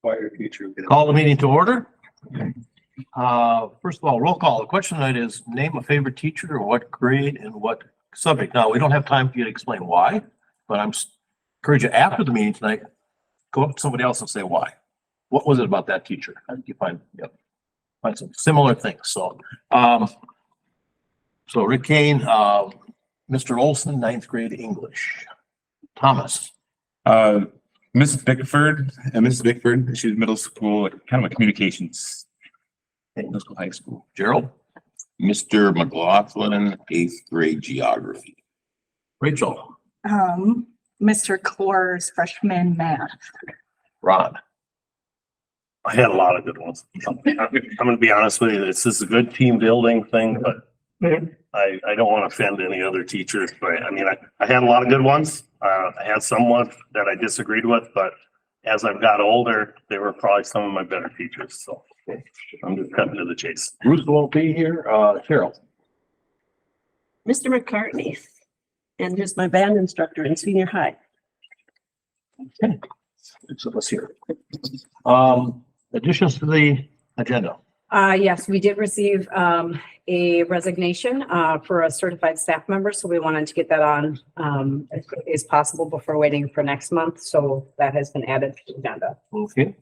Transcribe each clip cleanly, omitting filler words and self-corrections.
Choir teacher. Call the meeting to order. First of all, roll call. The question tonight is name a favorite teacher or what grade and what subject. Now, we don't have time for you to explain why, but I'm encourage you after the meeting tonight, go up to somebody else and say why. What was it about that teacher? How did you find some similar things? So, Rick Kane, Mr. Olson, 9th grade English. Thomas. Mrs. Bickford, she was middle school, kind of a communications, middle school, high school. Gerald. Mr. McLaughlin, 8th grade geography. Rachel. Mr. Clores, freshman math. Ron. I had a lot of good ones. I'm going to be honest with you. This is a good team building thing, but I don't want to offend any other teachers. But I mean, I had a lot of good ones. I had someone that I disagreed with, but as I've got older, they were probably some of my better teachers. So I'm just cutting to the chase. Ruth won't be here. Cheryl. Mr. McCartney, and who's my band instructor in senior high. Okay. So let's hear. Additions to the agenda. Yes, we did receive a resignation for a certified staff member, so we wanted to get that on as quickly as possible before waiting for next month. So that has been added to the agenda. Okay.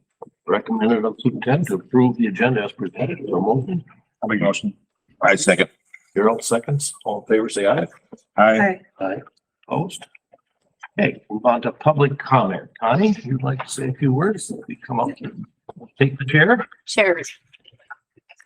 Recommended of superintendent to approve the agenda as presented. So motion. I'll make a motion. I second. Gerald seconds. All in favor, say aye. Aye. Aye. Opposed? Okay, move on to public comment. Connie, you'd like to say a few words? We come up and take the chair. Sure.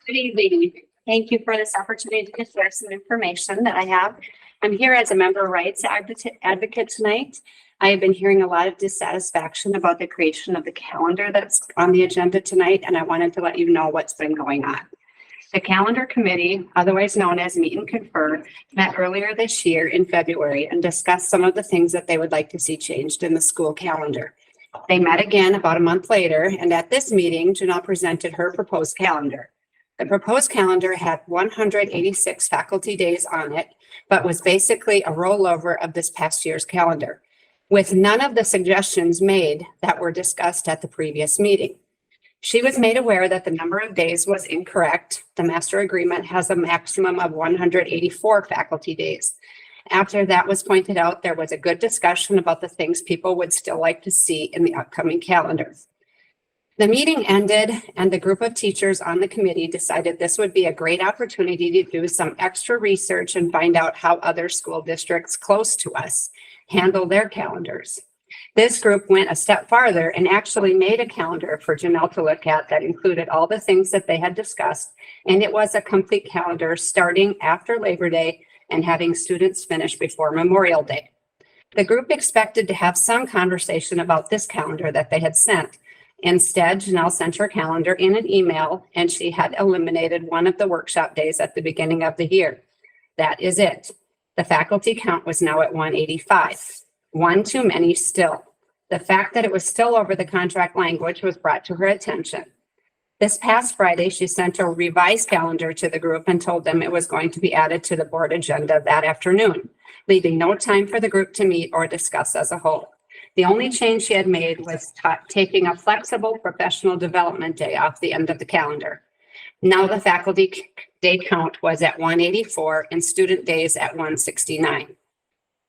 Good evening. Thank you for this opportunity to share some information that I have. I'm here as a member rights advocate tonight. I have been hearing a lot of dissatisfaction about the creation of the calendar that's on the agenda tonight, and I wanted to let you know what's been going on. The calendar committee, otherwise known as Meet and Confer, met earlier this year in February and discussed some of the things that they would like to see changed in the school calendar. They met again about a month later, and at this meeting, Janelle presented her proposed calendar. The proposed calendar had 186 faculty days on it, but was basically a rollover of this past year's calendar, with none of the suggestions made that were discussed at the previous meeting. She was made aware that the number of days was incorrect. The master agreement has a maximum of 184 faculty days. After that was pointed out, there was a good discussion about the things people would still like to see in the upcoming calendar. The meeting ended and the group of teachers on the committee decided this would be a great opportunity to do some extra research and find out how other school districts close to us handle their calendars. This group went a step farther and actually made a calendar for Janelle to look at that included all the things that they had discussed. And it was a complete calendar starting after Labor Day and having students finish before Memorial Day. The group expected to have some conversation about this calendar that they had sent. Instead, Janelle sent her calendar in an email and she had eliminated one of the workshop days at the beginning of the year. That is it. The faculty count was now at 185. One too many still. The fact that it was still over the contract language was brought to her attention. This past Friday, she sent a revised calendar to the group and told them it was going to be added to the board agenda that afternoon, leaving no time for the group to meet or discuss as a whole. The only change she had made was taking a flexible professional development day off the end of the calendar. Now the faculty day count was at 184 and student days at 169.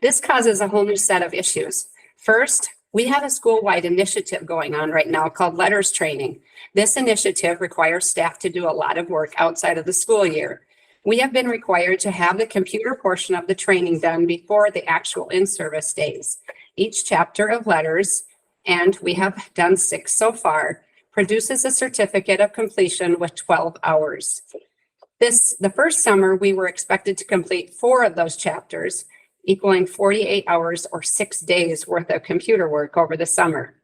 This causes a whole new set of issues. First, we have a school-wide initiative going on right now called Letters Training. This initiative requires staff to do a lot of work outside of the school year. We have been required to have the computer portion of the training done before the actual in-service days. Each chapter of letters, and we have done 6 so far, produces a certificate of completion with 12 hours. The first summer, we were expected to complete 4 of those chapters, equaling 48 hours or 6 days worth of computer work over the summer.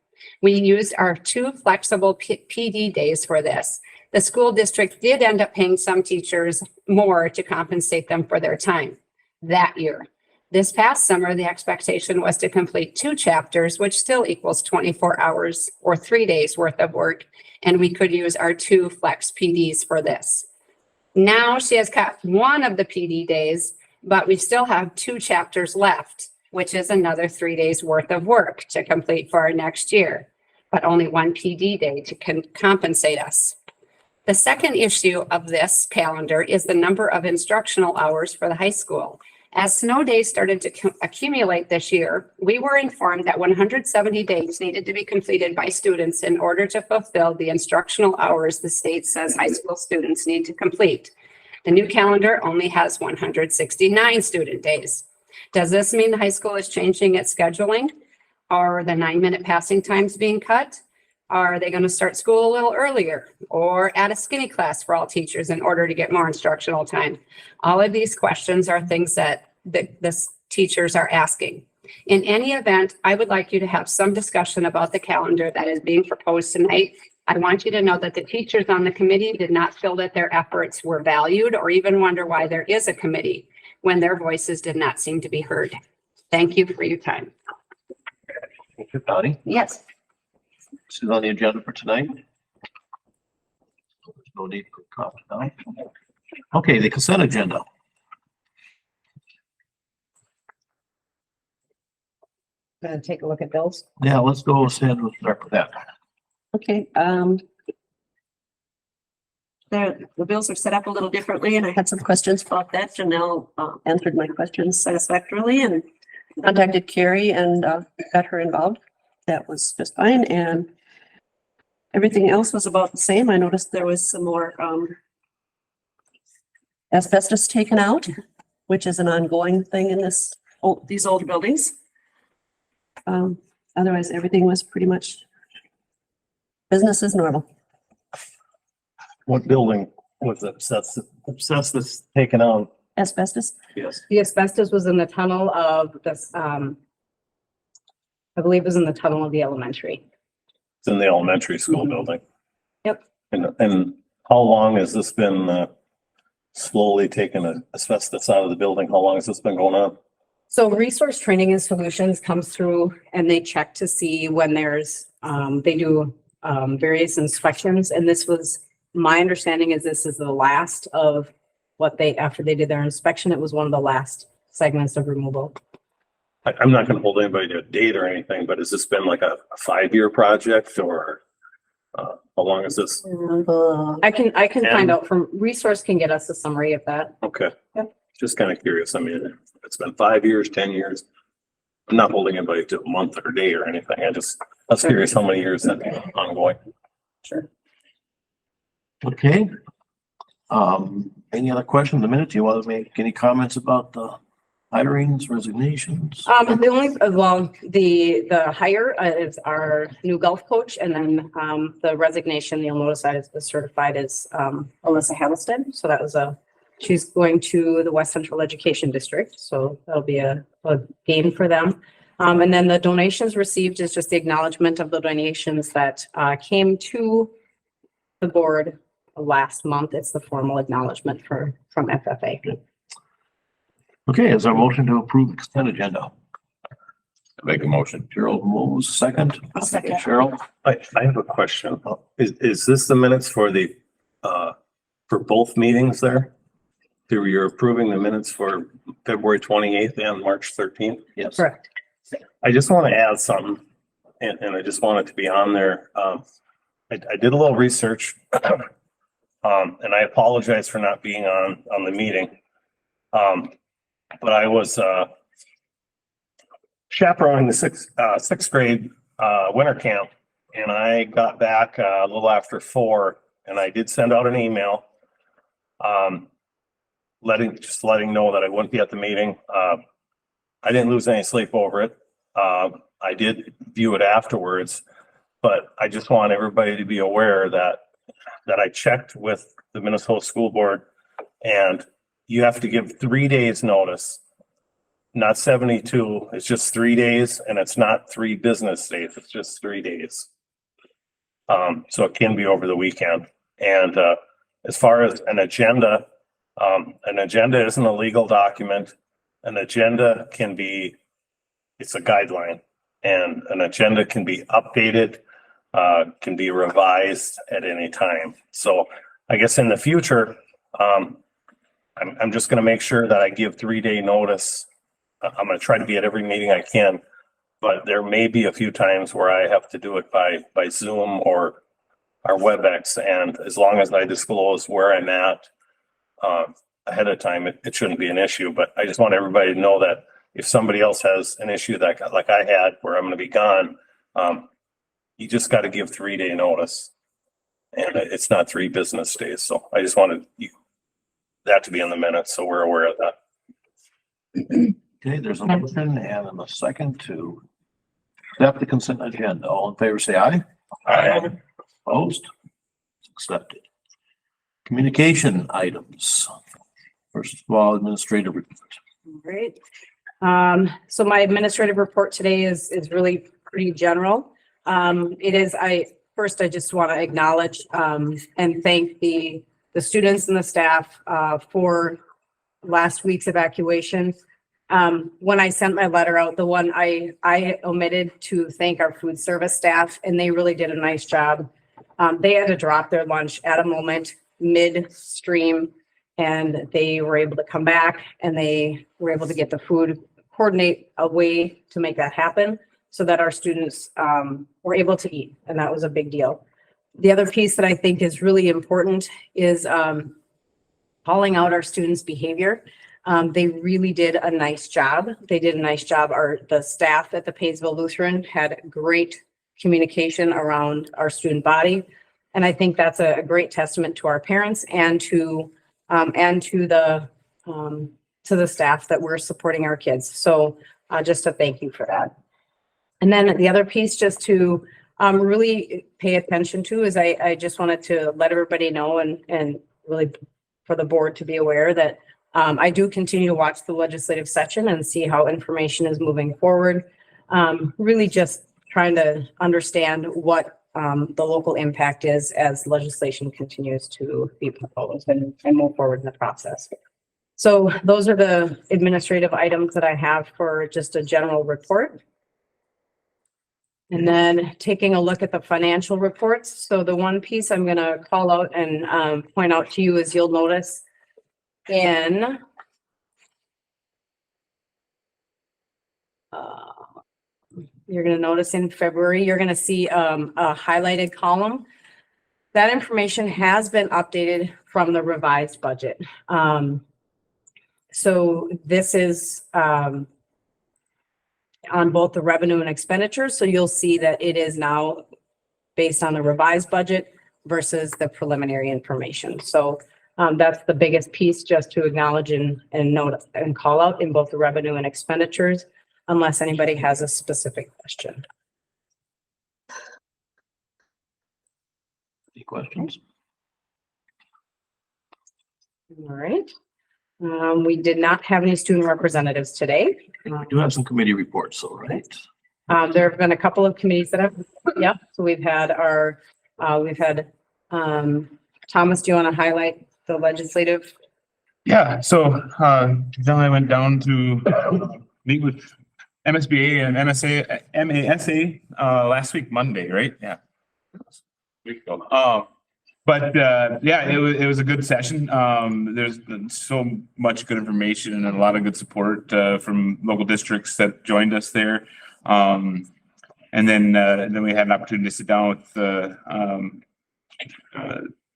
We used our 2 flexible PD days for this. The school district did end up paying some teachers more to compensate them for their time that year. This past summer, the expectation was to complete 2 chapters, which still equals 24 hours or 3 days worth of work, and we could use our 2 flex PDs for this. Now she has cut 1 of the PD days, but we still have 2 chapters left, which is another 3 days worth of work to complete for our next year. but only one PD day to compensate us. The second issue of this calendar is the number of instructional hours for the high school. As snow days started to accumulate this year, we were informed that 170 days needed to be completed by students in order to fulfill the instructional hours the state says high school students need to complete. The new calendar only has 169 student days. Does this mean the high school is changing its scheduling? Are the 9-minute passing times being cut? Are they going to start school a little earlier or add a skinny class for all teachers in order to get more instructional time? All of these questions are things that the teachers are asking. In any event, I would like you to have some discussion about the calendar that is being proposed tonight. I want you to know that the teachers on the committee did not feel that their efforts were valued or even wonder why there is a committee when their voices did not seem to be heard. Thank you for your time. Thank you, Connie. Yes. This is on the agenda for tonight. There's no need for comment now. Okay, the consent agenda. Gonna take a look at bills. Yeah, let's go ahead and start with that. Okay, the bills are set up a little differently, and I had some questions about that. Janelle answered my questions satisfactorily and contacted Carrie and got her involved. That was just fine, and everything else was about the same. I noticed there was some more asbestos taken out, which is an ongoing thing in these old buildings. Otherwise, everything was pretty much business as normal. What building was asbestos taken out? Asbestos. Yes. The asbestos was in the tunnel of this, I believe it was in the tunnel of the elementary. It's in the elementary school building. Yep. And how long has this been slowly taking asbestos out of the building? How long has this been going on? So Resource Training and Solutions comes through and they check to see when there's, they do various inspections. And this was, my understanding is this is the last of what they, after they did their inspection, it was one of the last segments of removal. I'm not gonna hold anybody to a date or anything, but has this been like a 5-year project or how long is this? I can find out from, Resource can get us a summary of that. Okay. Yep. Just kind of curious. I mean, it's been 5 years, 10 years. I'm not holding anybody to a month or a day or anything. I was curious how many years that's been ongoing. Sure. Okay. Any other questions in the minute? Do you want to make any comments about the hirings, resignations? The only, well, the hire is our new golf coach, and then the resignation, you'll notice that is certified as Alyssa Hamilton. So that was she's going to the West Central Education District, so that'll be a gain for them. And then the donations received is just the acknowledgement of the donations that came to the board last month. It's the formal acknowledgement from FFA. Okay, is there a motion to approve the consent agenda? Make a motion. Cheryl moves second. I'll second. Cheryl, I have a question. Is this the minutes for for both meetings there? You're approving the minutes for February 28th and March 13th? yes. Correct. I just want to add something and I just want it to be on there. I did a little research. And I apologize for not being on the meeting. But I was chaperoning the sixth grade winter camp, and I got back a little after 4, and I did send out an email letting know that I wouldn't be at the meeting. I didn't lose any sleep over it. I did view it afterwards, but I just want everybody to be aware that I checked with the Minnesota School Board, and you have to give 3 days notice, not 72. It's just 3 days, and it's not 3 business days. It's just 3 days. So it can be over the weekend. And as far as an agenda isn't a legal document. An agenda it's a guideline, and an agenda can be updated, can be revised at any time. So I guess in the future, I'm just going to make sure that I give 3-day notice. I'm going to try to be at every meeting I can. but there may be a few times where I have to do it by Zoom or WebEx. And as long as I disclose where I'm at, ahead of time, it shouldn't be an issue. But I just want everybody to know that if somebody else has an issue that like I had where I'm going to be gone, you just got to give 3-day notice, and it's not 3 business days. So I just wanted that to be in the minutes, so we're aware of that. Okay, there's a motion and a second to accept the consent agenda. All in favor, say aye. Aye. Opposed? It's accepted. Communication items. First of all, administrative report. Great. So my administrative report today is really pretty general. I just want to acknowledge, and thank the students and the staff, for last week's evacuation. When I sent my letter out, the one I omitted to thank our food service staff, and they really did a nice job. They had to drop their lunch at a moment midstream, and they were able to come back, and they were able to get the food, coordinate a way to make that happen so that our students were able to eat. And that was a big deal. The other piece that I think is really important is calling out our students' behavior. They really did a nice job. They did a nice job. The staff at the Paynesville Lutheran had great communication around our student body. And I think that's a great testament to our parents and to the staff that we're supporting our kids. So just a thank you for that. And then the other piece just to really pay attention to is I just wanted to let everybody know and really for the board to be aware that I do continue to watch the legislative session and see how information is moving forward. Really just trying to understand what the local impact is as legislation continues to be proposed and move forward in the process. So those are the administrative items that I have for just a general report. And then taking a look at the financial reports. So the one piece I'm going to call out and point out to you is you'll notice in you're going to notice in February, you're going to see a highlighted column. That information has been updated from the revised budget. So this is on both the revenue and expenditures. So you'll see that it is now based on the revised budget versus the preliminary information. So that's the biggest piece just to acknowledge and note and call out in both the revenue and expenditures, unless anybody has a specific question. Any questions? All right. We did not have any student representatives today. We do have some committee reports, so right? There have been a couple of committees that have, yep. So we've had Thomas, do you want to highlight the legislative? Yeah, so then I went down to meet with MSBA and MASA last week, Monday, right? Yeah. Week ago. But yeah, it was a good session. There's been so much good information and a lot of good support from local districts that joined us there. And then we had an opportunity to sit down with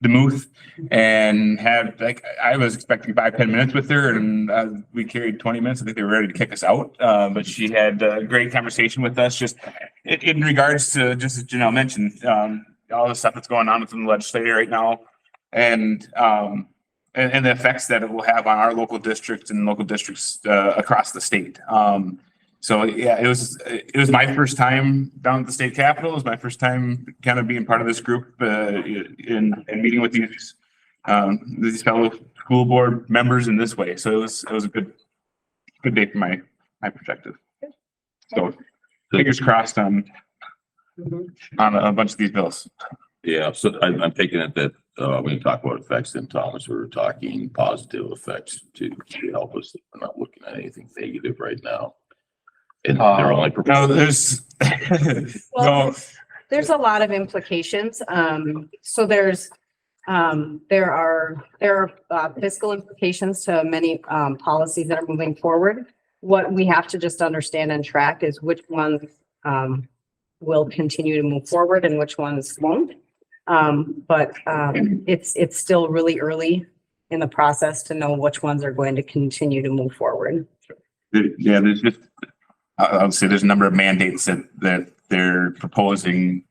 DeMuth and had, like, I was expecting 5-10 minutes with her, and we carried 20 minutes. I think they were ready to kick us out. But she had a great conversation with us, just in regards to, just as Janelle mentioned, all the stuff that's going on within the legislature right now, and the effects that it will have on our local districts and local districts across the state. So yeah, it was my first time down at the state capitol. It was my first time kind of being part of this group and meeting with these fellow school board members in this way. So it was a good day from my perspective. So fingers crossed on a bunch of these bills. Yeah, so I'm taking it that when you talk about effects, then Thomas, we're talking positive effects to help us. We're not looking at anything negative right now. And they're only No, there's Well, there's a lot of implications. So there are fiscal implications to many policies that are moving forward. what we have to just understand and track is which ones, will continue to move forward and which ones won't. It's still really early in the process to know which ones are going to continue to move forward. Yeah, there's just, I'll say there's a number of mandates that they're proposing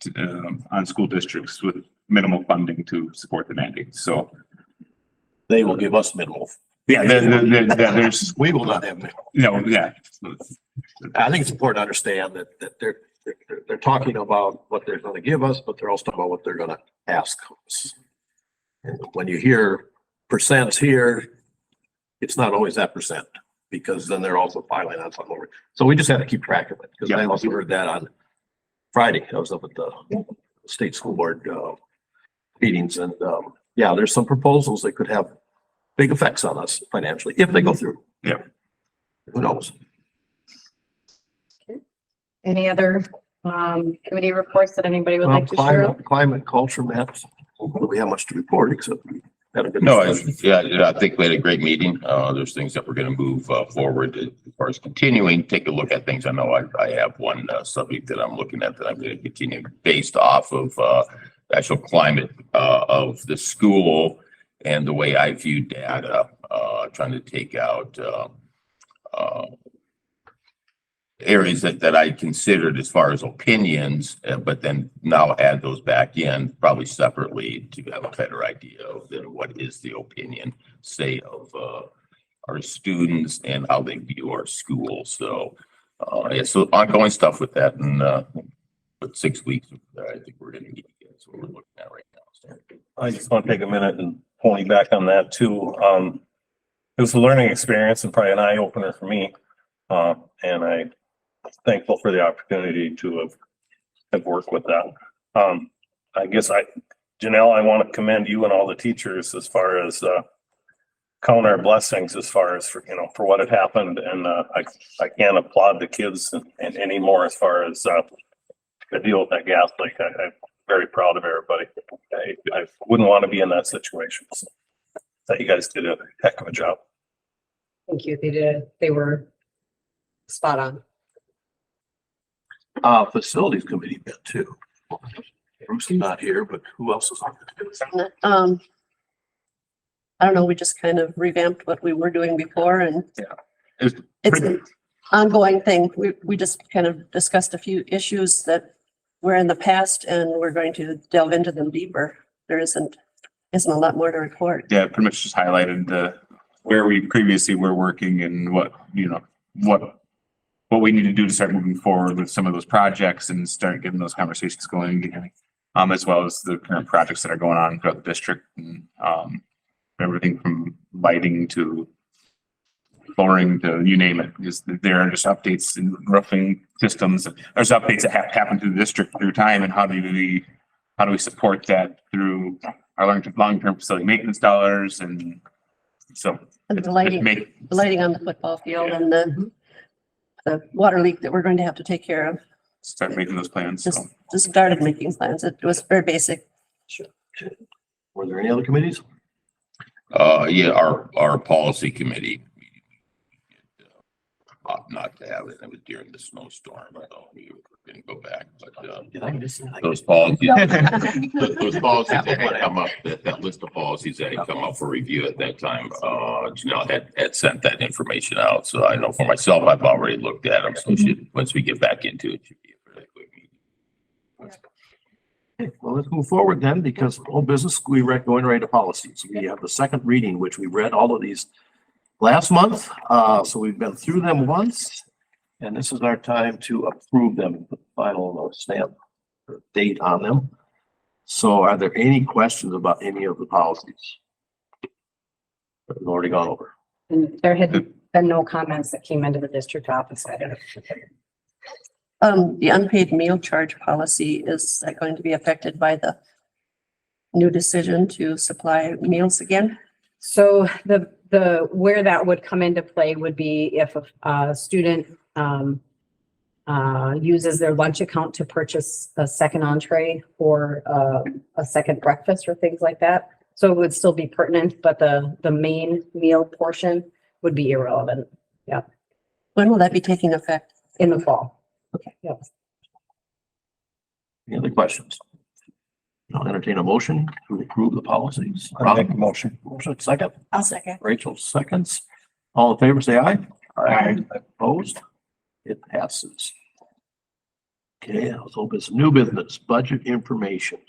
on school districts with minimal funding to support the mandates. So They will give us minimal. yeah, there's, We will not have minimal. yeah. I think it's important to understand that they're talking about what they're gonna give us, but they're also talking about what they're gonna ask us. And when you hear percents here, it's not always that percent, because then they're also filing on something over. So we just have to keep track of it, because I also heard that on Friday. I was up at the state school board meetings, and yeah, there's some proposals that could have big effects on us financially if they go through. Yeah. Who knows? Any other, committee reports that anybody would like to share? Climate culture maps. Do we have much to report except we had a good No, discussion? yeah, I think we had a great meeting. There's things that we're gonna move forward as far as continuing, take a look at things. I know I have one subject that I'm looking at that I'm gonna continue based off of actual climate of the school and the way I view data, trying to take out areas that I considered as far as opinions, but then now add those back in probably separately to have a better idea of then what is the opinion, say, of our students and how they view our school. So yeah, so ongoing stuff with that, and but 6 weeks, I think we're gonna get that's what we're looking at right now. So. I just want to take a minute and pony back on that too. It was a learning experience and probably an eye opener for me. And I'm thankful for the opportunity to have worked with that. I guess Janelle, I want to commend you and all the teachers as far as count our blessings as far as for what had happened. And I can't applaud the kids and anymore as far as the deal with that gas leak. I'm very proud of everybody. I wouldn't want to be in that situation. So that you guys did a heck of a job. Thank you. They did. They were spot on. Facilities committee met too. Bruce is not here, but who else is on it? I don't know, we just kind of revamped what we were doing before, and It's it's an ongoing thing. We just kind of discussed a few issues that were in the past, and we're going to delve into them deeper. There isn't a lot more to report. Yeah, pretty much just highlighted where we previously were working and what we need to do to start moving forward with some of those projects and start getting those conversations going again. As well as the current projects that are going on throughout the district, and everything from lighting to flooring to you name it. There are just updates in roofing systems. There's updates that have happened to the district through time, and how do we support that through our long-term facility maintenance dollars, and so And the lighting on the football field and the water leak that we're going to have to take care of. start making those plans. So. Just started making plans. It was very basic. Were there any other committees? Yeah, our policy committee. Not to have it. It was during the snowstorm. So we were going to go back, but Did I miss it? those policies, those policies that had come up, that list of policies that had come up for review at that time, Janelle had sent that information out. So I know for myself, I've already looked at them. So once we get back into it, should be a fairly quick meeting. Okay, well, let's move forward then, because old business, we're going right to policies. We have the second reading, which we read all of these last month. So we've been through them once, and this is our time to approve them, put the final stamp or date on them. So are there any questions about any of the policies that we've already gone over? And there had been no comments that came into the district office. The unpaid meal charge policy, is that going to be affected by the new decision to supply meals again? So where that would come into play would be if a student uses their lunch account to purchase a second entree or a second breakfast or things like that. So it would still be pertinent, but the main meal portion would be irrelevant. Yeah. When will that be taking effect? in the fall. Okay. Yep. Any other questions? I'll entertain a motion to approve the policies. I make a motion. Motion second. I'll second. Rachel seconds. All in favor, say aye. Aye. Opposed? It passes. Okay, let's open some new business, budget information.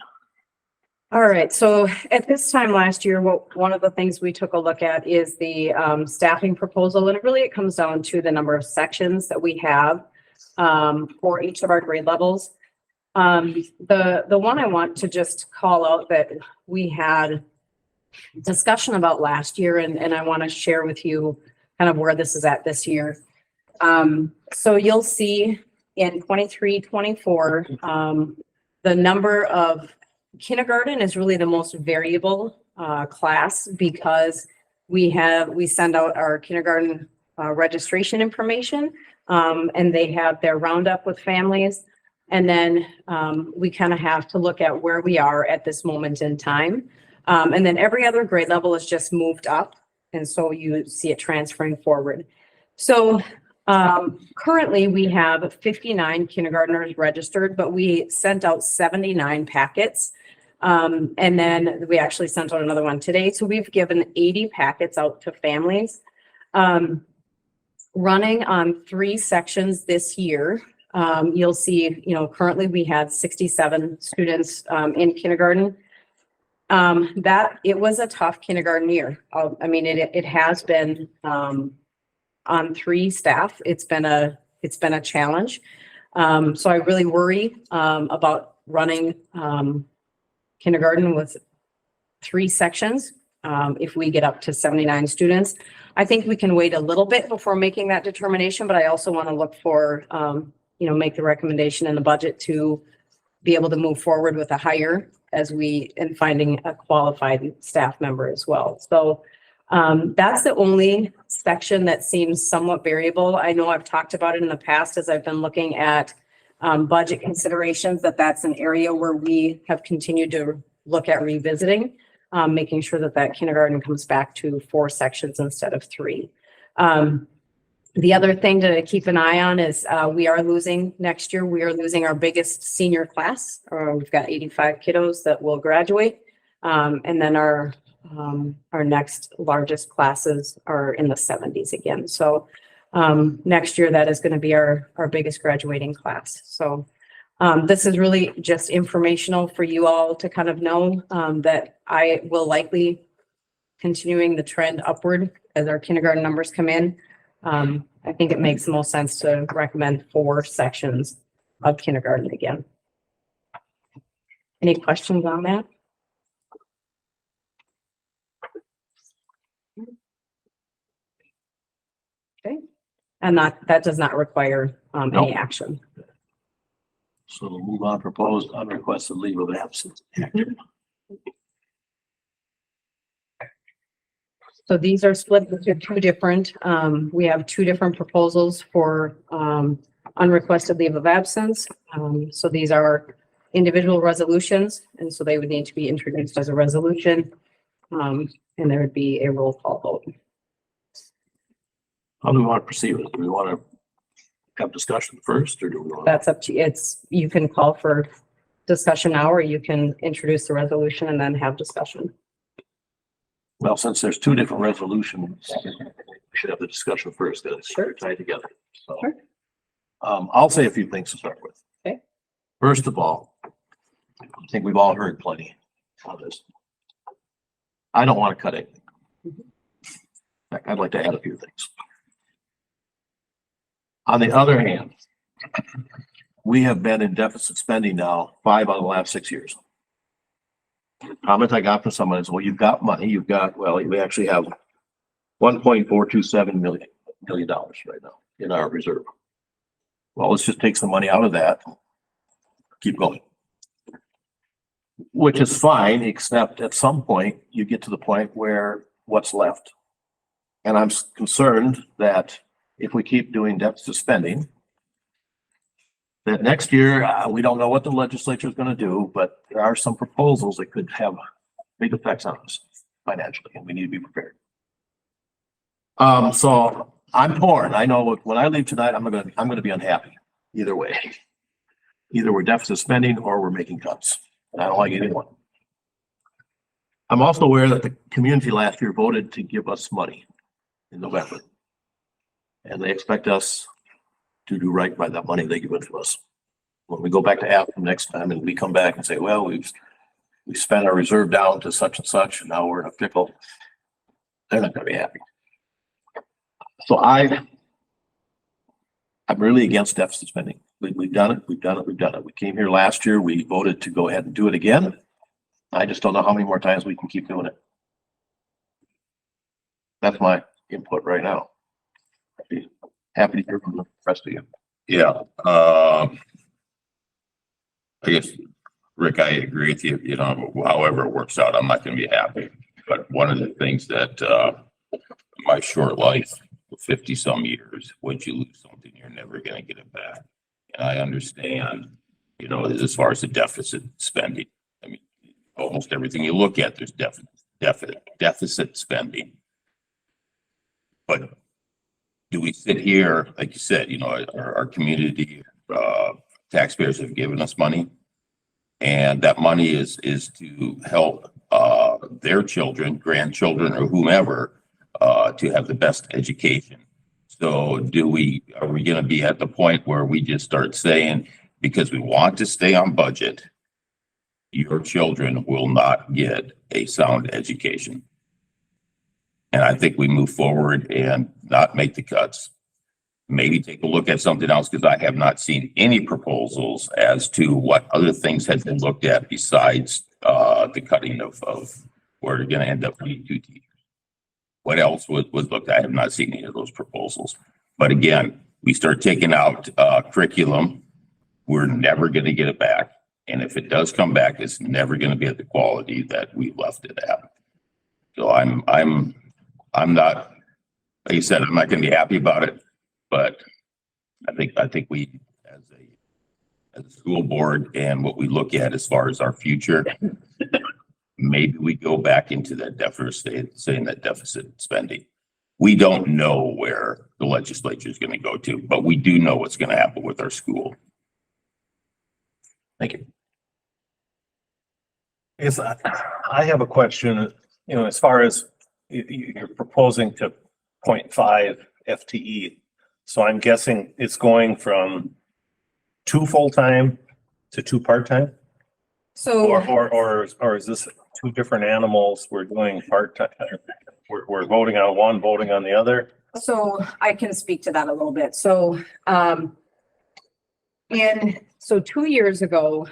All right, so at this time last year, one of the things we took a look at is the staffing proposal, and it comes down to the number of sections that we have for each of our grade levels. The one I want to just call out that we had discussion about last year, and I want to share with you kind of where this is at this year. So you'll see in 23-24, the number of kindergarten is really the most variable class because we send out our kindergarten registration information and they have their roundup with families. And then we kind of have to look at where we are at this moment in time. And then every other grade level is just moved up. And so you see it transferring forward. So currently we have 59 kindergartners registered, but we sent out 79 packets. And then we actually sent out another one today. So we've given 80 packets out to families, running on 3 sections this year. You'll see, currently we have 67 students in kindergarten. That it was a tough kindergarten year. I mean, it has been on 3 staff. It's been a challenge. So I really worry about running kindergarten with 3 sections. If we get up to 79 students, I think we can wait a little bit before making that determination, but I also want to look for, make the recommendation in the budget to be able to move forward with a hire and finding a qualified staff member as well. So that's the only section that seems somewhat variable. I know I've talked about it in the past as I've been looking at budget considerations, that's an area where we have continued to look at revisiting, making sure that kindergarten comes back to 4 sections instead of 3. The other thing to keep an eye on is next year, we are losing our biggest senior class. We've got 85 kiddos that will graduate. And then our next largest classes are in the 70s again. So next year, that is going to be our biggest graduating class. So this is really just informational for you all to kind of know that I will likely continuing the trend upward as our kindergarten numbers come in. I think it makes the most sense to recommend 4 sections of kindergarten again. Any questions on that? Okay. And that does not require any action. So we'll move on, proposed unrequested leave of absence. So these are split into 2 different, we have 2 different proposals for unrequested leave of absence. So these are individual resolutions, and so they would need to be introduced as a resolution. And there would be a roll call vote. How do we want to proceed with it? Do we want to have discussion first, or do we want? That's up to you. You can call for discussion now, or you can introduce the resolution and then have discussion. Well, since there's 2 different resolutions, we should have the discussion first. That's Sure. tied together. So, Sure. I'll say a few things to start with. Okay. First of all, I think we've all heard plenty on this. I don't want to cut anything. In fact, I'd like to add a few things. On the other hand, we have been in deficit spending now 5 out of the last 6 years. The comment I got from someone is, well, you've got money, we actually have $1.427 million right now in our reserve. Well, let's just take some money out of that, keep going. Which is fine, except at some point you get to the point where what's left. And I'm concerned that if we keep doing deficit spending, that next year, we don't know what the legislature is going to do, but there are some proposals that could have big effects on us financially, and we need to be prepared. So I'm torn. I know when I leave tonight, I'm gonna be unhappy either way. Either we're deficit spending or we're making cuts. And I don't like either one. I'm also aware that the community last year voted to give us money in November. And they expect us to do right by that money they give it to us. When we go back to ask them next time and we come back and say, well, we spent our reserve down to such and now we're in a pickle, they're not gonna be happy. So I'm really against deficit spending. We've done it. We came here last year. We voted to go ahead and do it again. I just don't know how many more times we can keep doing it. That's my input right now. I'd be happy to hear from the rest of you. Yeah, I guess, Rick, I agree with you, you know, however it works out, I'm not gonna be happy. But one of the things that, my short life, 50 some years, once you lose something, you're never gonna get it back. And I understand, you know, as far as the deficit spending, I mean, almost everything you look at, there's deficit spending. But do we sit here, like you said, you know, our community, taxpayers have given us money. And that money is to help, their children, grandchildren, or whomever, to have the best education. So are we gonna be at the point where we just start saying, because we want to stay on budget, your children will not get a sound education? And I think we move forward and not make the cuts. Maybe take a look at something else, because I have not seen any proposals as to what other things have been looked at besides the cutting of where we're gonna end up with 2 teachers. What else was looked at? I have not seen any of those proposals. But again, we start taking out curriculum, we're never gonna get it back. And if it does come back, it's never gonna be at the quality that we left it at. So I'm not, like you said, I'm not gonna be happy about it, but I think we, as a school board, and what we look at as far as our future, maybe we go back into that deficit, saying that deficit spending. We don't know where the legislature is going to go to, but we do know what's going to happen with our school. Thank you. Yes, I have a question, you know, as far as you're proposing to 0.5 FTE. So I'm guessing it's going from 2 full-time to 2 part-time? So. Or is this 2 different animals? We're doing part-time. We're voting on one, voting on the other. So I can speak to that a little bit. So, 2 years ago,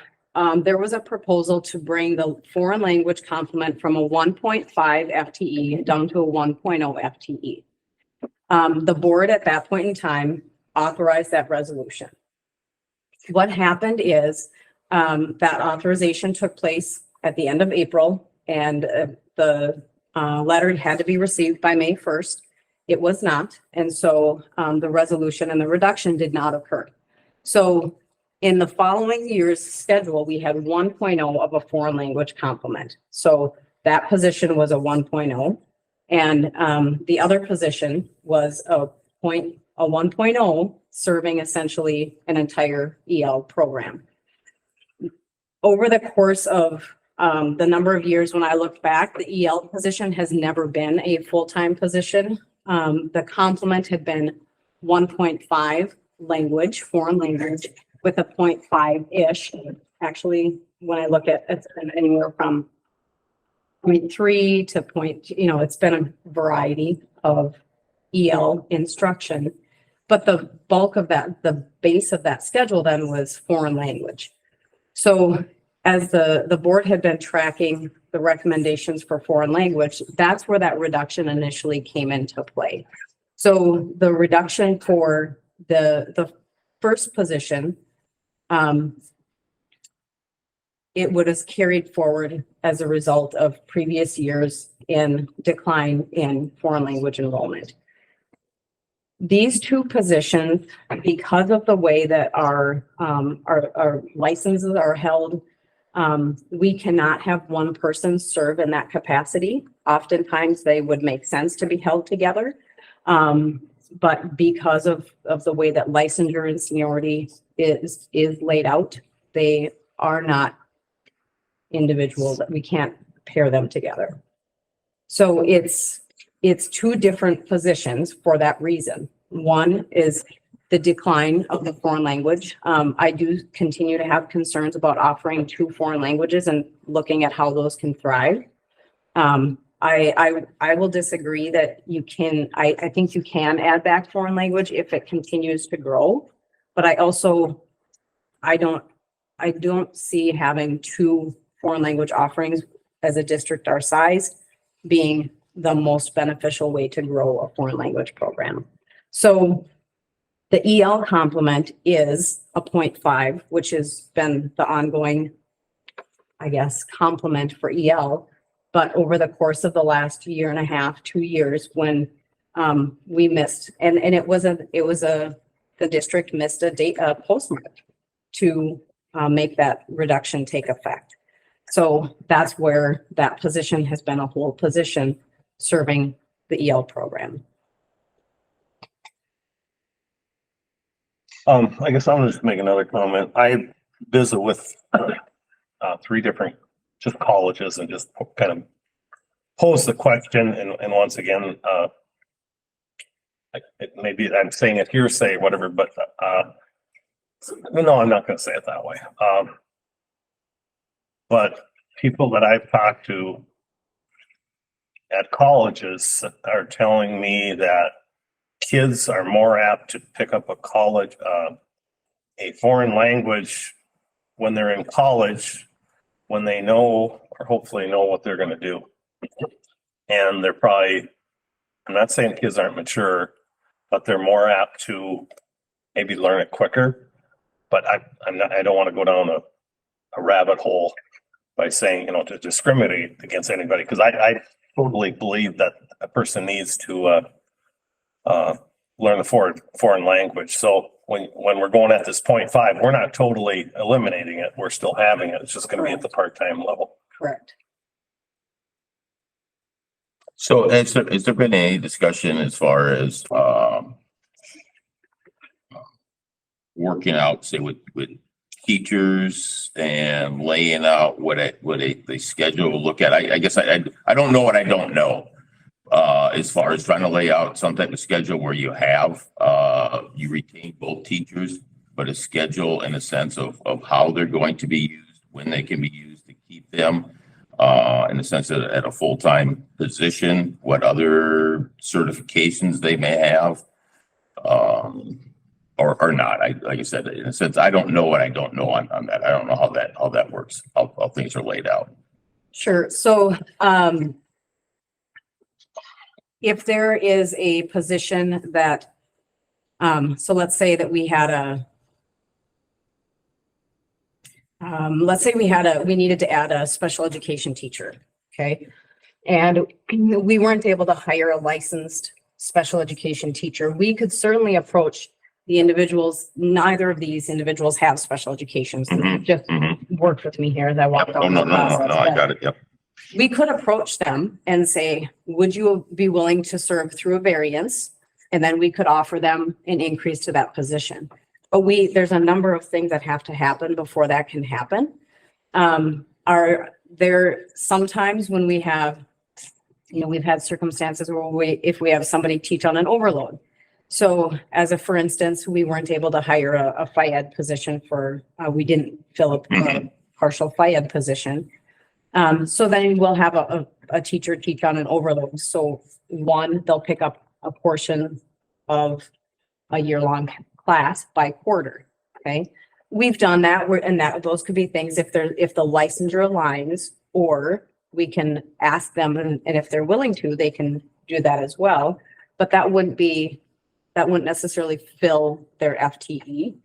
there was a proposal to bring the foreign language complement from a 1.5 FTE down to a 1.0 FTE. The board at that point in time authorized that resolution. What happened is, that authorization took place at the end of April, and the letter had to be received by May 1st. It was not. And so the resolution and the reduction did not occur. So in the following year's schedule, we had 1.0 of a foreign language complement. So that position was a 1.0. And the other position was a 1.0, serving essentially an entire EL program. Over the course of the number of years when I looked back, the EL position has never been a full-time position. The complement had been 1.5 language, foreign language, with a 0.5-ish. Actually, when I look at it's been anywhere from 0.3 to it's been a variety of EL instruction. But the bulk of that, the base of that schedule then was foreign language. So as the board had been tracking the recommendations for foreign language, that's where that reduction initially came into play. So the reduction for the first position, it would have carried forward as a result of previous years in decline in foreign language enrollment. These 2 positions, because of the way that our licenses are held, we cannot have one person serve in that capacity. Oftentimes they would make sense to be held together. but because of the way that licensure and seniority is laid out, they are not individuals that we can't pair them together. So it's two different positions for that reason. One is the decline of the foreign language. I do continue to have concerns about offering 2 foreign languages and looking at how those can thrive. I will disagree that you can, I think you can add back foreign language if it continues to grow. But I don't see having 2 foreign language offerings as a district our size being the most beneficial way to grow a foreign language program. So the EL complement is a 0.5, which has been the ongoing, I guess, complement for EL. But over the course of the last year and a half, 2 years, when we missed, and the district missed a postmark to make that reduction take effect. So that's where that position has been a whole position serving the EL program. I guess I'll just make another comment. I visit with 3 different just colleges and just kind of pose the question. And once again, maybe I'm saying it hearsay, whatever, but no, I'm not going to say it that way. But people that I've talked to at colleges are telling me that kids are more apt to pick up a foreign language when they're in college, when they know or hopefully know what they're going to do. And they're probably, I'm not saying kids aren't mature, but they're more apt to maybe learn it quicker. But I don't want to go down a rabbit hole by saying, to discriminate against anybody, because I totally believe that a person needs to learn the foreign language. So when we're going at this 0.5, we're not totally eliminating it. We're still having it. It's just going to be at the part-time level. Correct. So has there been any discussion as far as working out, say with teachers and laying out what the schedule will look at? I guess I don't know what I don't know. As far as trying to lay out some type of schedule where you have you retain both teachers, but a schedule in a sense of how they're going to be used, when they can be used to keep them in the sense that at a full-time position, what other certifications they may have, or not. Like I said, in a sense, I don't know what I don't know on that. I don't know how that works, how things are laid out. Sure. So if there is a position that, so let's say that we had we needed to add a special education teacher, okay? And we weren't able to hire a licensed special education teacher. We could certainly approach the individuals. Neither of these individuals have special education. So just work with me here as I walk down the process. No, I got it. Yep. We could approach them and say, would you be willing to serve through a variance? And then we could offer them an increase to that position. But there's a number of things that have to happen before that can happen. Are there sometimes when we have, we've had circumstances where if we have somebody teach on an overload. So for instance, we weren't able to hire a FIED position we didn't fill a partial FIED position. So then we'll have a teacher teach on an overload. So they'll pick up a portion of a year-long class by quarter. Okay. We've done that. Those could be things if the licensure aligns, or we can ask them, and if they're willing to, they can do that as well. But that wouldn't necessarily fill their FTE.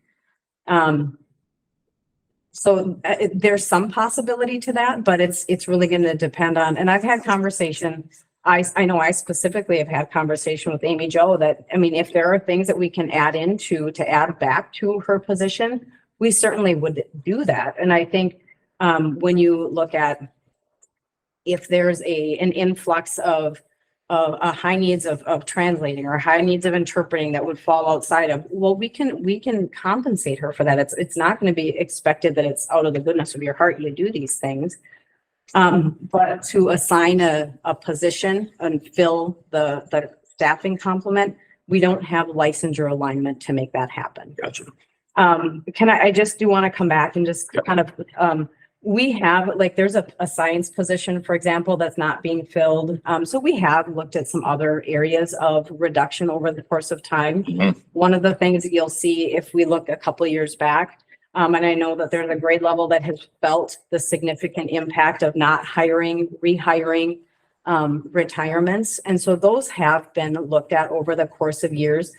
So there's some possibility to that, but it's really going to depend on, and I've had conversation. I know I specifically have had conversation with Amy Jo that, if there are things that we can add to add back to her position, we certainly would do that. And I think when you look at if there's an influx of high needs of translating or high needs of interpreting that would fall outside of, well, we can compensate her for that. It's not going to be expected that it's out of the goodness of your heart you do these things. But to assign a position and fill the staffing complement, we don't have licensure alignment to make that happen. Gotcha. I just do want to come back and just kind of, we have, like, there's a science position, for example, that's not being filled. So we have looked at some other areas of reduction over the course of time. Mhm. One of the things that you'll see if we look a couple of years back, and I know that there's a grade level that has felt the significant impact of not hiring, rehiring, retirements. And so those have been looked at over the course of years.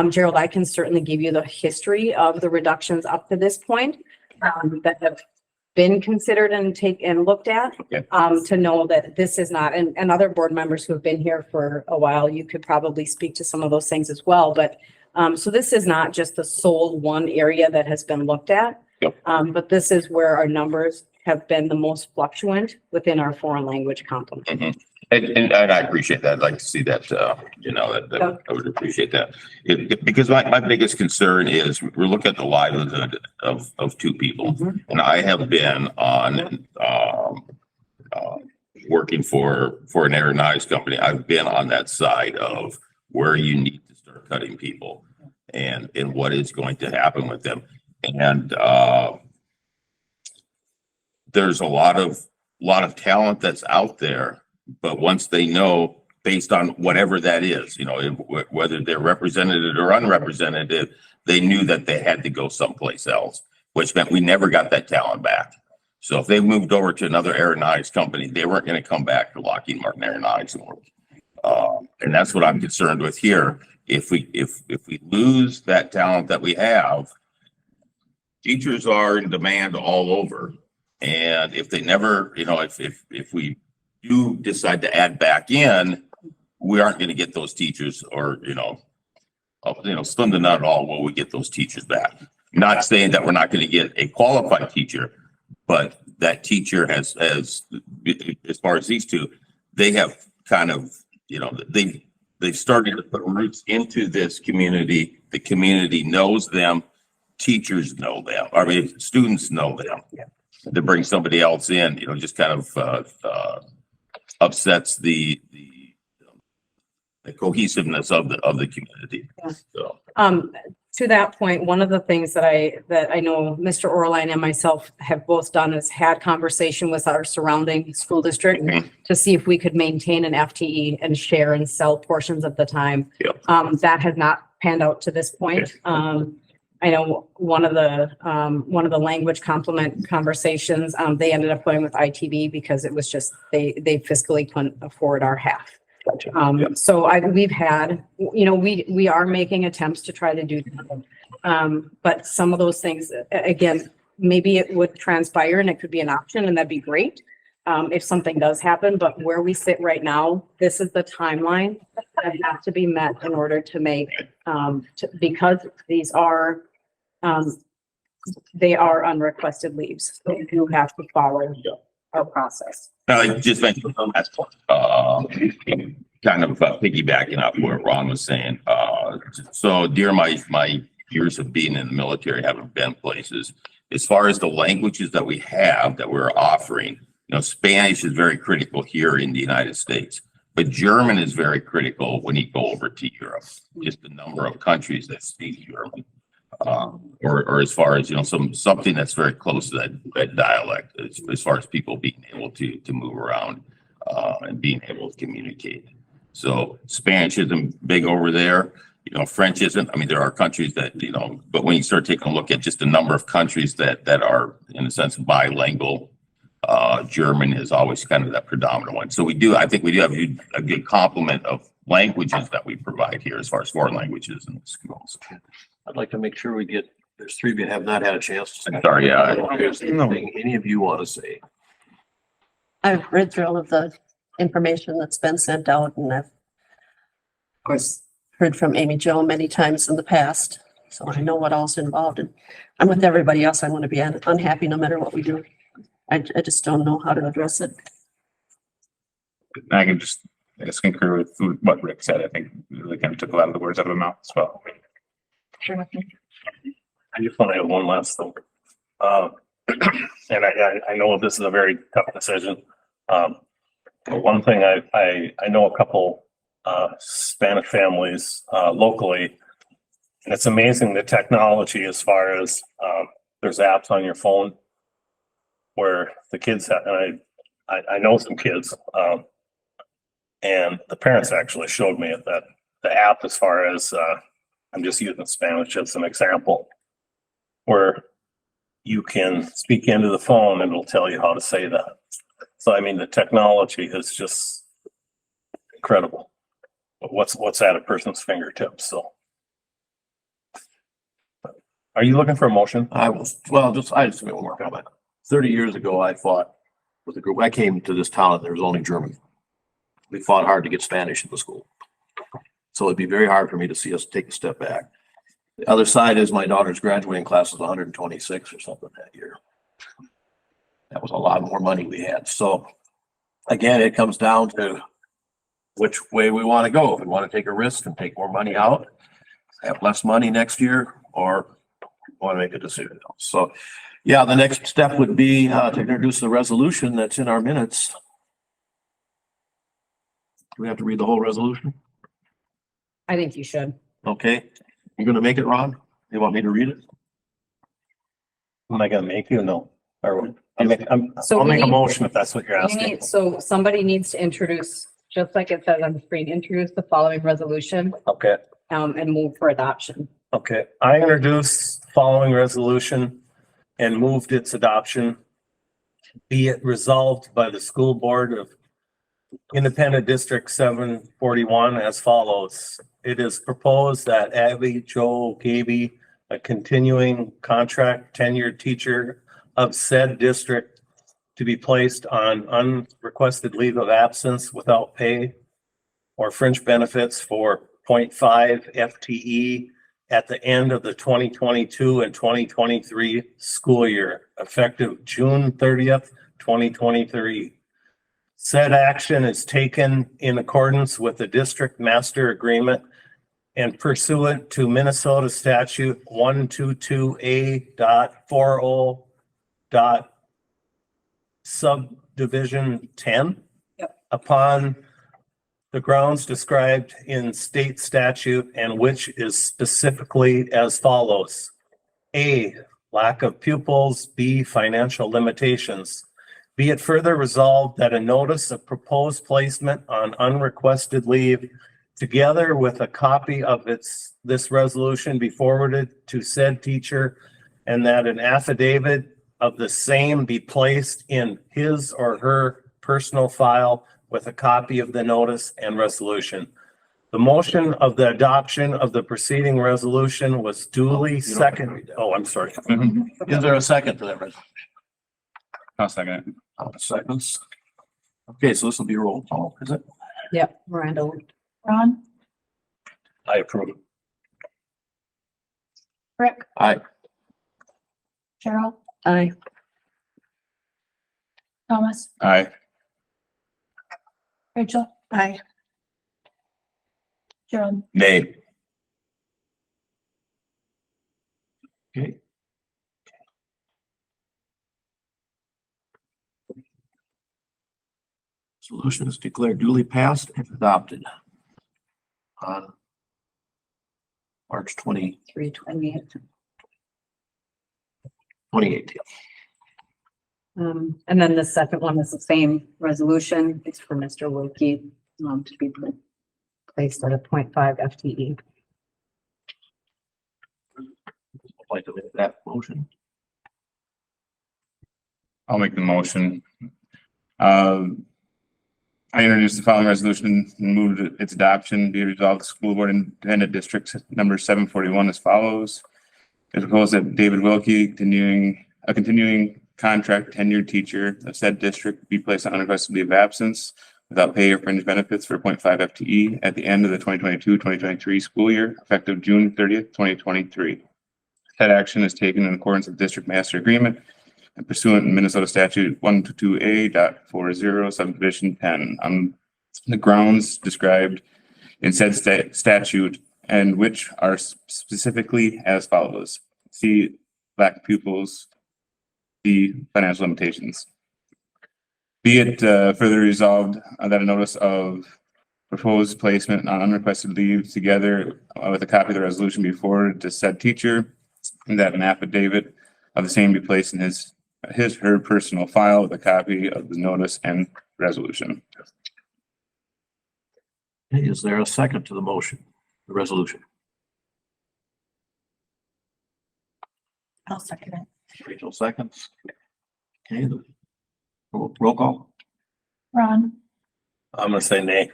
Gerald, I can certainly give you the history of the reductions up to this point that have been considered and looked at, Okay. to know that this is not, and other board members who have been here for a while, you could probably speak to some of those things as well. But so this is not just the sole one area that has been looked at. Yep. But this is where our numbers have been the most fluctuant within our foreign language complement. Mhm. And I appreciate that. I'd like to see that, that I would appreciate that. Because my biggest concern is we're looking at the livelihood of two people. Mhm. And I have been on, working for an aeronautics company. I've been on that side of where you need to start cutting people and what is going to happen with them. And, there's a lot of talent that's out there. But once they know, based on whatever that is, whether they're represented or unrepresented, they knew that they had to go someplace else, which meant we never got that talent back. So if they moved over to another aeronautics company, they weren't going to come back to Lockheed Martin Aeronautics and work. And that's what I'm concerned with here. If we lose that talent that we have, teachers are in demand all over. And if they never, if we do decide to add back in, we aren't going to get those teachers, or slim to not all will we get those teachers back. Not saying that we're not going to get a qualified teacher, but that teacher has, as far as these two, they have kind of, they've started to put roots into this community. The community knows them, teachers know them. I mean, students know them. Yeah. To bring somebody else in, just kind of upsets the cohesiveness of the community. Yeah. So, to that point, one of the things that I know Mr. Orline and myself have both done is had conversation with our surrounding school district Mhm. to see if we could maintain an FTE and share and sell portions of the time. Yep. That has not panned out to this point. I know one of the language complement conversations, they ended up going with ITV because it was just, they fiscally couldn't afford our half. Yep. So we've had, we are making attempts to try to do that. But some of those things, again, maybe it would transpire and it could be an option and that'd be great. If something does happen, but where we sit right now, this is the timeline that has to be met in order to make, because these are, they are unrequested leaves. So we do have to follow our process. now, I just mentioned on that point, kind of piggybacking off what Ron was saying. So during my years of being in the military, having been places, as far as the languages that we have that we're offering, Spanish is very critical here in the United States, but German is very critical when you go over to Europe. Just the number of countries that speak German, or as far as something that's very close to that dialect, as far as people being able to move around and being able to communicate. So Spanish isn't big over there. French isn't. I mean, there are countries that but when you start taking a look at just the number of countries that are in a sense bilingual. German is always kind of that predominant one. So I think we do have a good complement of languages that we provide here as far as foreign languages in the schools. I'd like to make sure there's three of you have not had a chance to. Sorry, yeah. If there's anything any of you want to say. I've read through all of the information that's been sent out, and I've, of course, heard from Amy Jo many times in the past. So I know what all's involved, and I'm with everybody else. I want to be unhappy no matter what we do. I just don't know how to address it. I can just I just concur with what Rick said. I think it really kind of took a lot of the words out of my mouth as well. I just want to have one last thing. And I know this is a very tough decision. But one thing I know a couple, Spanish families, locally, and it's amazing the technology as far as, there's apps on your phone where the kids have, and I know some kids, and the parents actually showed me that the app as far as, I'm just using Spanish as an example, where you can speak into the phone and it'll tell you how to say that. So, I mean, the technology is just incredible. But what's at a person's fingertips, so. Are you looking for a motion? I just made one more comment. 30 years ago, I fought with a group. I came to this town and there was only German. We fought hard to get Spanish in the school. So it'd be very hard for me to see us take a step back. The other side is my daughter's graduating class was 126 or something that year. That was a lot more money we had. So again, it comes down to which way we want to go. If we want to take a risk and take more money out, have less money next year, or want to make a decision. So yeah, the next step would be to introduce the resolution that's in our minutes. Do we have to read the whole resolution? I think you should. Okay, you're gonna make it, Ron? You want me to read it? Am I gonna make you? No. Or I'll So we make a need- motion if that's what you're You asking. need, so somebody needs to introduce, just like it says on the screen, introduce the following resolution, Okay. and move for adoption. Okay, I introduced the following resolution and moved its adoption. Be it resolved by the school board of Independent District 741 as follows. It is proposed that Abby Jo Gaby, a continuing contract tenured teacher of said district, to be placed on unrequested leave of absence without pay or fringe benefits for 0.5 FTE at the end of the 2022 and 2023 school year, effective June 30th, 2023. Said action is taken in accordance with the district master agreement and pursuant to Minnesota statute 122A.40. Subdivision 10. Yep. Upon the grounds described in state statute, and which is specifically as follows. A, lack of pupils. B, financial limitations. Be it further resolved that a notice of proposed placement on unrequested leave, together with a copy of this resolution, be forwarded to said teacher, and that an affidavit of the same be placed in his or her personal file with a copy of the notice and resolution. The motion of the adoption of the preceding resolution was duly seconded. Oh, I'm sorry. Is there a second to that resolution? I'll second it. Seconds. Okay, so this will be roll call, is it? Yep, Miranda. Ron, I approve. Rick, Aye. Cheryl, Aye. Thomas, Aye. Rachel. Aye. Gerald, Nay. Okay. Resolution is declared duly passed and adopted on March 328. 2018. And then the second one is the same resolution. It's for Mr. Wilkie, to be placed at a 0.5 FTE. I'd like to make that motion. I'll make the motion. I introduced the following resolution and moved its adoption. Be resolved, the school board independent district number 741 as follows. It proposed that David Wilkie, a continuing contract tenured teacher of said district, be placed on unrequested leave of absence without pay or fringe benefits for 0.5 FTE at the end of the 2022-2023 school year, effective June 30th, 2023. Said action is taken in accordance with district master agreement and pursuant to Minnesota statute 122A.40 subdivision 10. the grounds described in said statute and which are specifically as follows. C, black pupils. D, financial limitations. Be it further resolved that a notice of proposed placement on unrequested leave together with a copy of the resolution be forwarded to said teacher, and that an affidavit of the same be placed in her personal file with a copy of the notice and resolution. Okay, is there a second to the motion, the resolution? I'll second it. Rachel seconds. Okay, the roll call. Ron, I'm gonna say nay.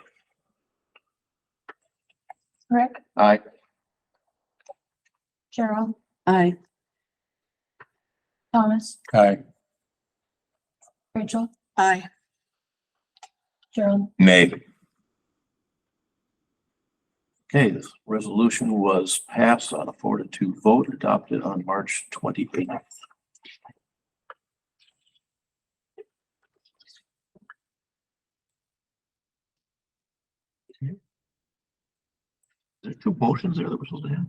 Rick, Aye. Cheryl, Aye. Thomas, Aye. Rachel, Aye. Gerald, Nay. Okay, this resolution was passed on a 4-2 vote, adopted on March 28th. There's two motions there that we're supposed to have.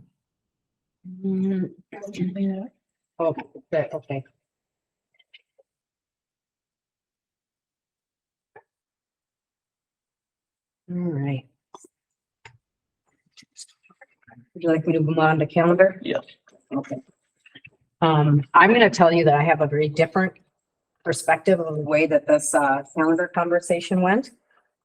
Oh, okay. All right. Would you like me to move on to calendar? Yes. Okay. I'm gonna tell you that I have a very different perspective of the way that this calendar conversation went.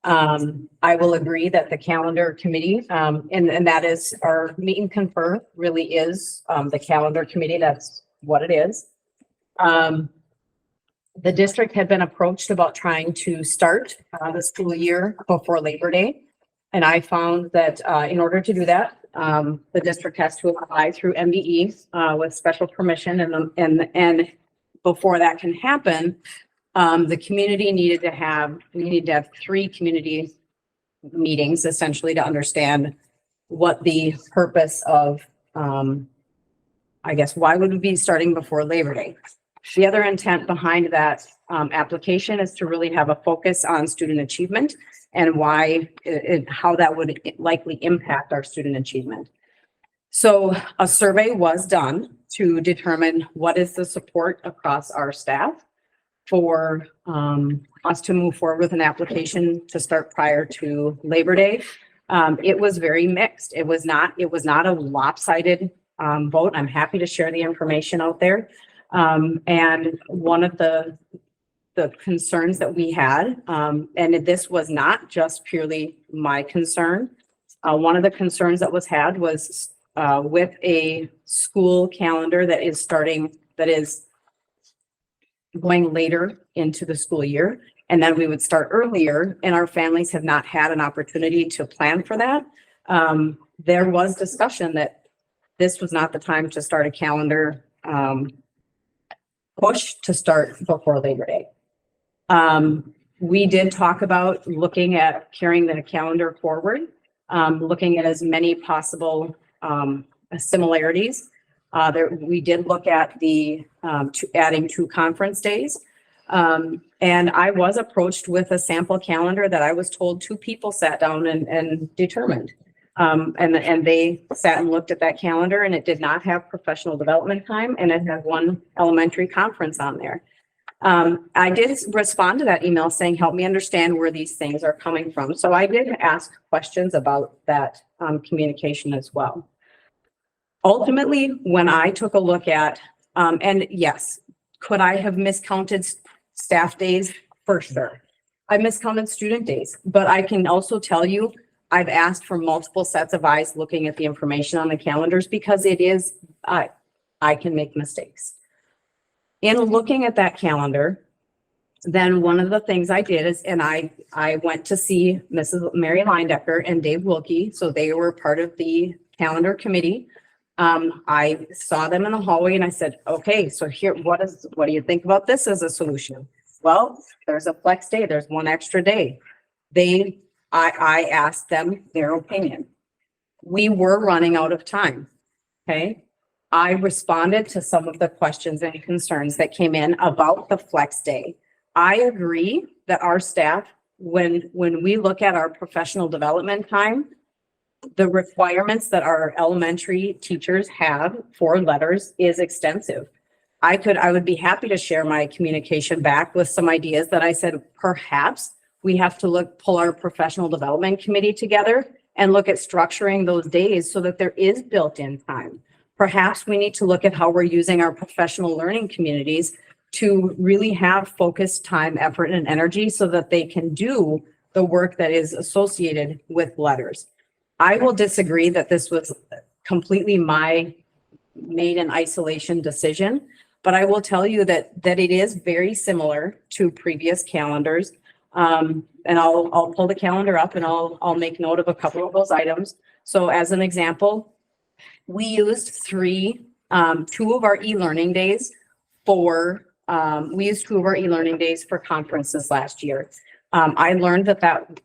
I will agree that the calendar committee, and that is our meet and confer really is the calendar committee. That's what it is. The district had been approached about trying to start the school year before Labor Day. And I found that in order to do that, the district has to apply through MBE with special permission, and before that can happen, the community we needed to have 3 community meetings essentially to understand what the purpose of, I guess, why would we be starting before Labor Day? The other intent behind that application is to really have a focus on student achievement and why, how that would likely impact our student achievement. So a survey was done to determine what is the support across our staff for us to move forward with an application to start prior to Labor Day. It was very mixed. It was not a lopsided vote. I'm happy to share the information out there. And one of the concerns that we had, and this was not just purely my concern. One of the concerns that was had was with a school calendar that is going later into the school year, and then we would start earlier, and our families have not had an opportunity to plan for that. There was discussion that this was not the time to start a calendar push to start before Labor Day. We did talk about looking at carrying the calendar forward, looking at as many possible similarities. We did look at adding 2 conference days. And I was approached with a sample calendar that I was told 2 people sat down and determined. And they sat and looked at that calendar, and it did not have professional development time, and it had 1 elementary conference on there. I did respond to that email saying, help me understand where these things are coming from. So I did ask questions about that communication as well. Ultimately, when I took a look at, and yes, could I have miscounted staff days? For sure. I miscounted student days, but I can also tell you, I've asked for multiple sets of eyes looking at the information on the calendars because it is, I can make mistakes. In looking at that calendar, then one of the things I did is, and I went to see Mrs. Mary Leindecker and Dave Wilkie, so they were part of the calendar committee. I saw them in the hallway and I said, okay, so here, what do you think about this as a solution? Well, there's a flex day, there's 1 extra day. I asked them their opinion. We were running out of time, okay? I responded to some of the questions and concerns that came in about the flex day. I agree that our staff when we look at our professional development time, the requirements that our elementary teachers have for letters is extensive. I would be happy to share my communication back with some ideas that I said, perhaps we have to pull our professional development committee together and look at structuring those days so that there is built-in time. Perhaps we need to look at how we're using our professional learning communities to really have focused time, effort, and energy so that they can do the work that is associated with letters. I will disagree that this was completely my made in isolation decision, but I will tell you that it is very similar to previous calendars. And I'll pull the calendar up and I'll make note of a couple of those items. So as an example, we used two of our e-learning days for conferences last year. I learned that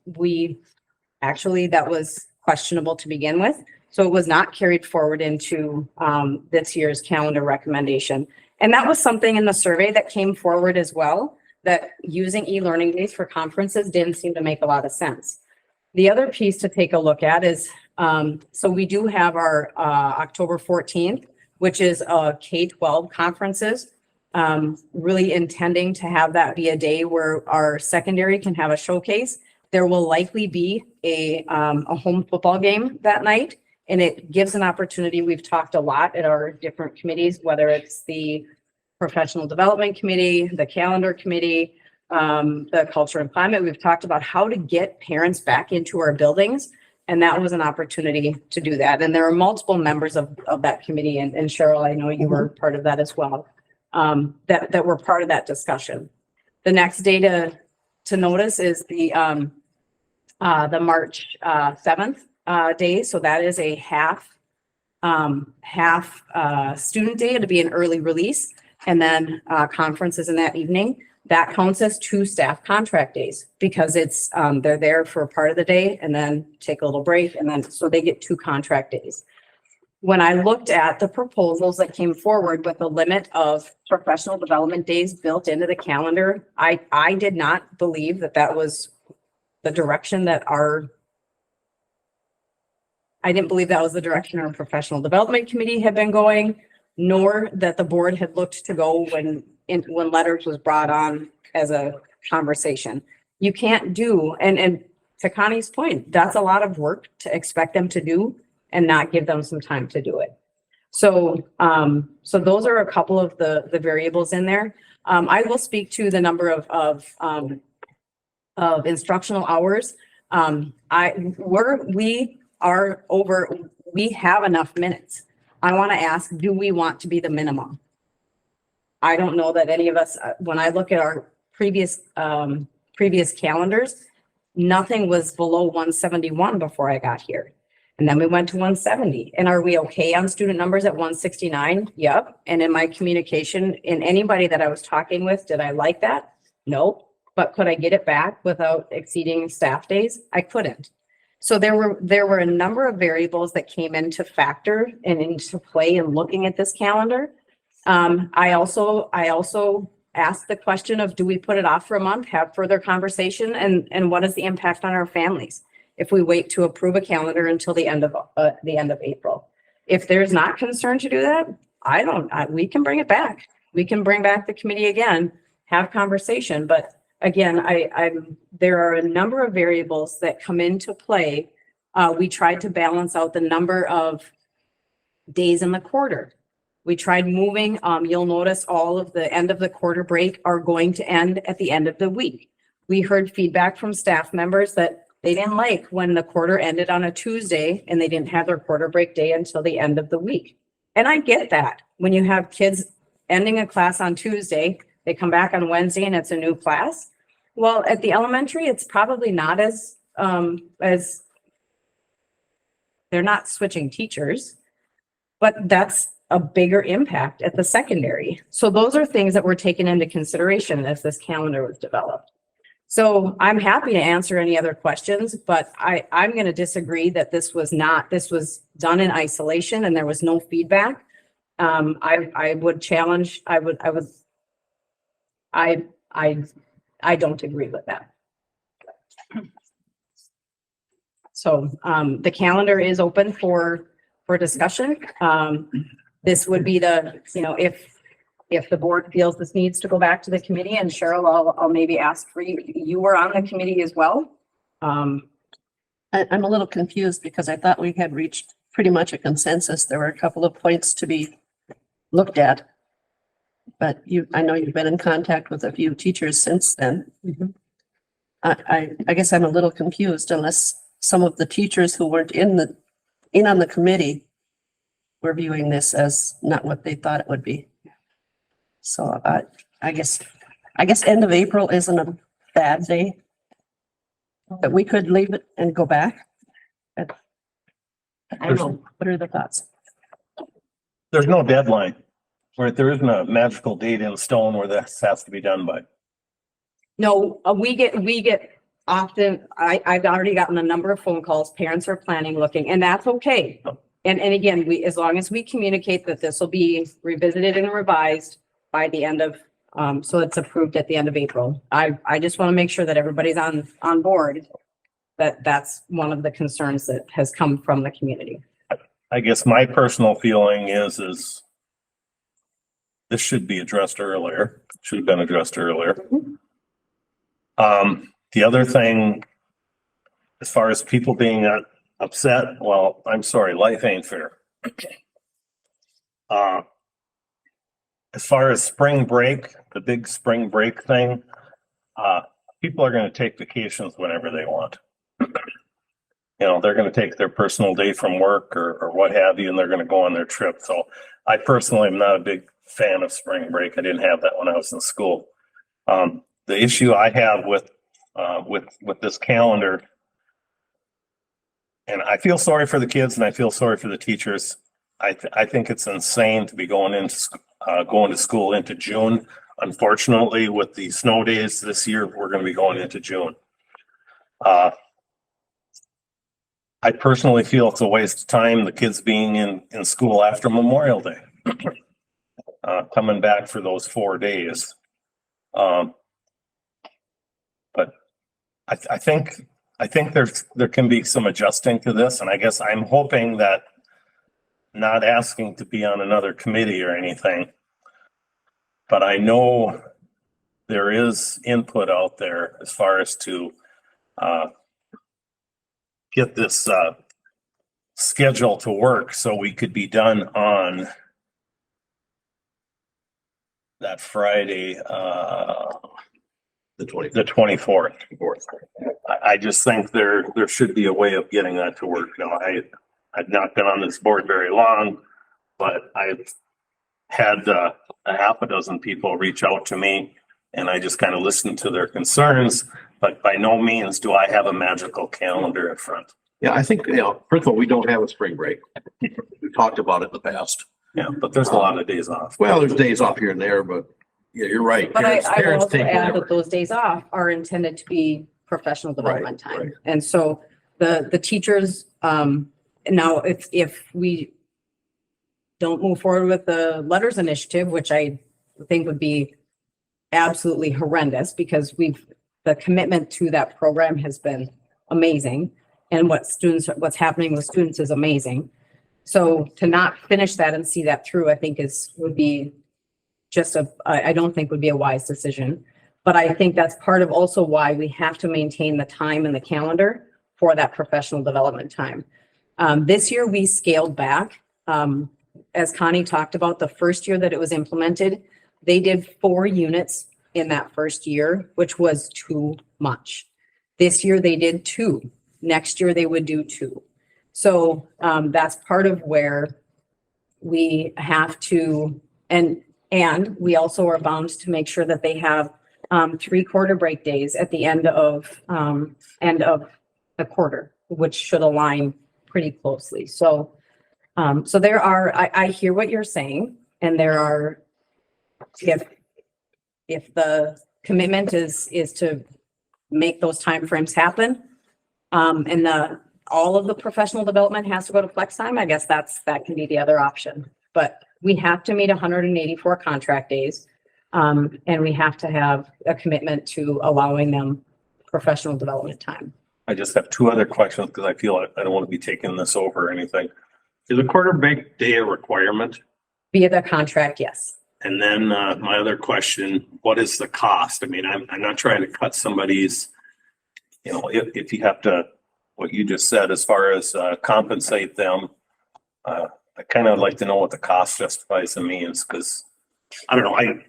was questionable to begin with. So it was not carried forward into this year's calendar recommendation. And that was something in the survey that came forward as well, that using e-learning days for conferences didn't seem to make a lot of sense. The other piece to take a look at is, so we do have our October 14th, which is K-12 conferences, really intending to have that be a day where our secondary can have a showcase. There will likely be a home football game that night, and it gives an opportunity. We've talked a lot at our different committees, whether it's the professional development committee, the calendar committee, the culture and climate. We've talked about how to get parents back into our buildings, and that was an opportunity to do that. And there are multiple members of that committee, and Cheryl, I know you were part of that as well, that were part of that discussion. The next day to notice is the March 7th day. So that is a half student day. It'll be an early release, and then conferences in that evening. That counts as 2 staff contract days because it's they're there for a part of the day and then take a little break, and then so they get 2 contract days. When I looked at the proposals that came forward with a limit of professional development days built into the calendar, I did not believe that was the direction that I didn't believe that was the direction our professional development committee had been going, nor that the board had looked to go when letters was brought on as a conversation. You can't do, and to Connie's point, that's a lot of work to expect them to do and not give them some time to do it. So, so those are a couple of the variables in there. I will speak to the number of instructional hours. We have enough minutes. I want to ask, do we want to be the minimum? I don't know that any of us, when I look at our previous calendars, nothing was below 171 before I got here. And then we went to 170. And are we okay on student numbers at 169? Yep. And in my communication, in anybody that I was talking with, did I like that? No. But could I get it back without exceeding staff days? I couldn't. So there were a number of variables that came into factor and into play in looking at this calendar. I also asked the question of, do we put it off for a month, have further conversation, and what is the impact on our families if we wait to approve a calendar until the end of April? If there's not concern to do that, we can bring it back. We can bring back the committee again, have conversation. But again, there are a number of variables that come into play. We tried to balance out the number of days in the quarter. We tried moving, you'll notice all of the end of the quarter break are going to end at the end of the week. We heard feedback from staff members that they didn't like when the quarter ended on a Tuesday and they didn't have their quarter break day until the end of the week. And I get that. When you have kids ending a class on Tuesday, they come back on Wednesday and it's a new class. Well, at the elementary, it's probably not as they're not switching teachers, but that's a bigger impact at the secondary. So those are things that were taken into consideration as this calendar was developed. So I'm happy to answer any other questions, but I'm going to disagree that this was done in isolation and there was no feedback. I would challenge, I don't agree with that. So, the calendar is open for discussion. This would be if the board feels this needs to go back to the committee, and Cheryl, I'll maybe ask for you. You were on the committee as well. I'm a little confused because I thought we had reached pretty much a consensus. There were a couple of points to be looked at. But I know you've been in contact with a few teachers since then. I guess I'm a little confused unless some of the teachers who weren't in on the committee were viewing this as not what they thought it would be. So I guess end of April isn't a bad day. But we could leave it and go back. I don't know. What are the thoughts? There's no deadline, where there isn't a magical date in stone where this has to be done by. No, we get often, I've already gotten a number of phone calls. Parents are planning, looking, and that's okay. And again, as long as we communicate that this will be revisited and revised by the end of, so it's approved at the end of April. I just want to make sure that everybody's on board, that's one of the concerns that has come from the community. I guess my personal feeling is this should be addressed earlier, should have been addressed earlier. The other thing, as far as people being upset, well, I'm sorry, life ain't fair. As far as spring break, the big spring break thing, people are going to take vacations whenever they want. You know, they're going to take their personal day from work or what have you, and they're going to go on their trip. So I personally am not a big fan of spring break. I didn't have that when I was in school. The issue I have with this calendar, and I feel sorry for the kids and I feel sorry for the teachers. I think it's insane to be going to school into June. Unfortunately, with the snow days this year, we're going to be going into June. I personally feel it's a waste of time, the kids being in school after Memorial Day, coming back for those 4 days. But I think there can be some adjusting to this, and I guess I'm hoping that, not asking to be on another committee or anything, but I know there is input out there as far as to get this schedule to work so we could be done on that Friday, the 24th. I just think there should be a way of getting that to work. You know, I've not been on this board very long, but I've had a half a dozen people reach out to me, and I just kind of listened to their concerns. But by no means do I have a magical calendar in front. Yeah, I think, first of all, we don't have a spring break. We've talked about it in the past. Yeah, but there's a lot of days off. Well, there's days off here and there, but yeah, you're right. But I will Parents also take add whatever. that those days off are intended to be professional development time. right. And so the teachers, now if we don't move forward with the letters initiative, which I think would be absolutely horrendous, because the commitment to that program has been amazing. And what's happening with students is amazing. So to not finish that and see that through, I think would be just I don't think would be a wise decision. But I think that's part of also why we have to maintain the time in the calendar for that professional development time. This year we scaled back. As Connie talked about, the first year that it was implemented, they did 4 units in that first year, which was too much. This year they did 2. Next year they would do 2. So that's part of where we have to, and we also are bound to make sure that they have 3 quarter break days at the end of the quarter, which should align pretty closely. So there are, I hear what you're saying, and there are, if the commitment is to make those timeframes happen, and all of the professional development has to go to flex time, I guess that can be the other option. But we have to meet 184 contract days, and we have to have a commitment to allowing them professional development time. I just have two other questions because I feel I don't want to be taking this over or anything. Is a quarterback day a requirement? Via the contract, yes. And then my other question, what is the cost? I mean, I'm not trying to cut somebody's, if you have to, what you just said, as far as compensate them, I kind of like to know what the cost justifies and means, because I don't know,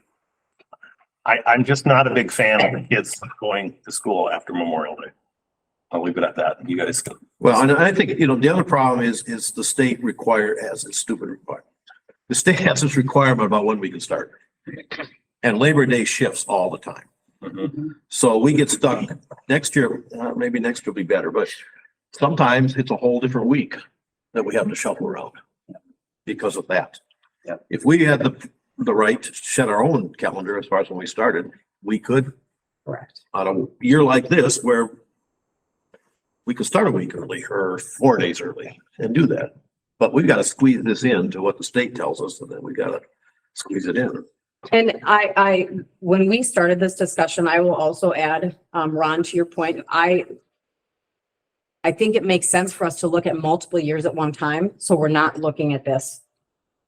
I'm just not a big fan of the kids going to school after Memorial Day. I'll leave it at that. You guys can. Well, and I think, the other problem is the state has its stupid requirement. The state has its requirement about when we can start. And Labor Day shifts all the time. Mhm. So we get stuck next year, maybe next year will be better, but sometimes it's a whole different week that we have to shuffle around because of that. Yeah. If we had the right to set our own calendar as far as when we started, we could, Correct. on a year like this where we could start a week early or 4 days early and do that. But we've got to squeeze this into what the state tells us, and then we got to squeeze it in. And when we started this discussion, I will also add, Ron, to your point, I think it makes sense for us to look at multiple years at one time. So we're not looking at this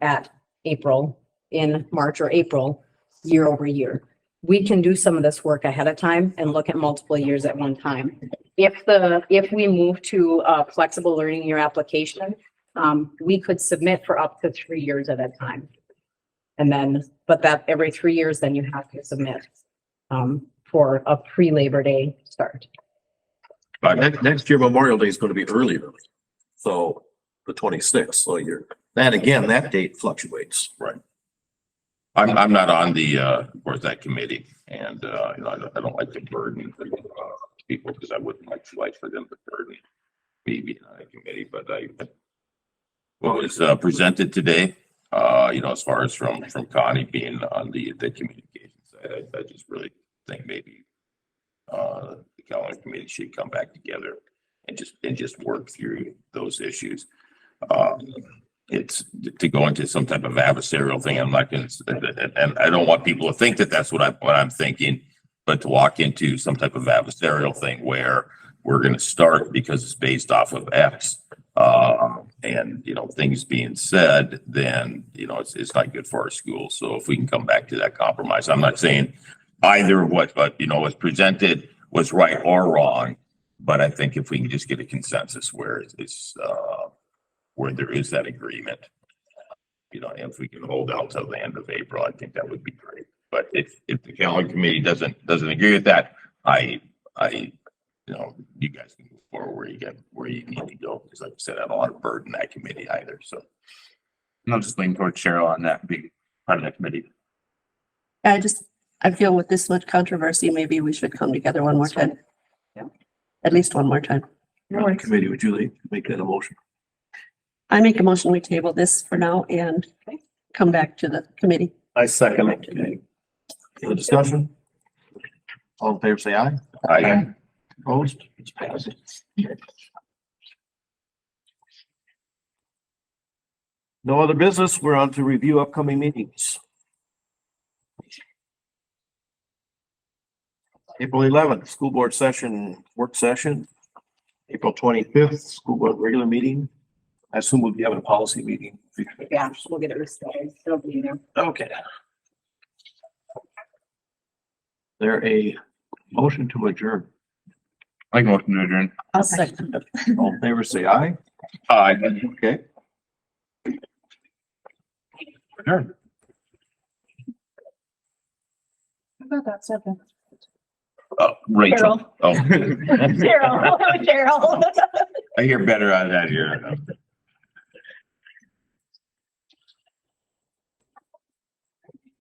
at in March or April, year over year. We can do some of this work ahead of time and look at multiple years at one time. If we move to a flexible learning year application, we could submit for up to 3 years at a time. And then, but that every 3 years, then you have to submit for a pre-Labor Day start. But next year Memorial Day is going to be earlier. So the 26th. So that date fluctuates. Right. I'm not on the, of course, that committee, and, I don't like to burden people, because I wouldn't like for them to burden me being on a committee, but what was presented today, as far as from Connie being on the communication side, I just really think maybe the calendar committee should come back together and just work through those issues. It's to go into some type of adversarial thing. I'm not going to, and I don't want people to think that that's what I'm thinking, but to walk into some type of adversarial thing where we're going to start because it's based off of X, and things being said, then it's not good for our schools. So if we can come back to that compromise, I'm not saying either what was presented was right or wrong, but I think if we can just get a consensus where it's where there is that agreement, if we can hold out till the end of April, I think that would be great. But if the calendar committee doesn't agree with that, you guys can move forward where you need to go. Because like I said, I don't want to burden that committee either. So And I'll just lean towards Cheryl on that being part of that committee. I feel with this much controversy, maybe we should come together one more time. Yeah. At least one more time. Committee, would you make that a motion? I make a motion, we table this for now and come back to the committee. I second it. Okay. Any discussion? All in favor, say aye. I Opposed? It's passed. No other business. We're on to review upcoming meetings. April 11th, school board session, work session. April 25th, school board regular meeting. I assume we'll be having a policy meeting. Yeah, we'll get it restored. It'll be there. Okay. There a motion to adjourn? I can motion to adjourn. I'll second it. All in favor, say aye. Okay. Adjourn. How about that second? Rachel. Oh, Cheryl, Cheryl. I hear better out of that here.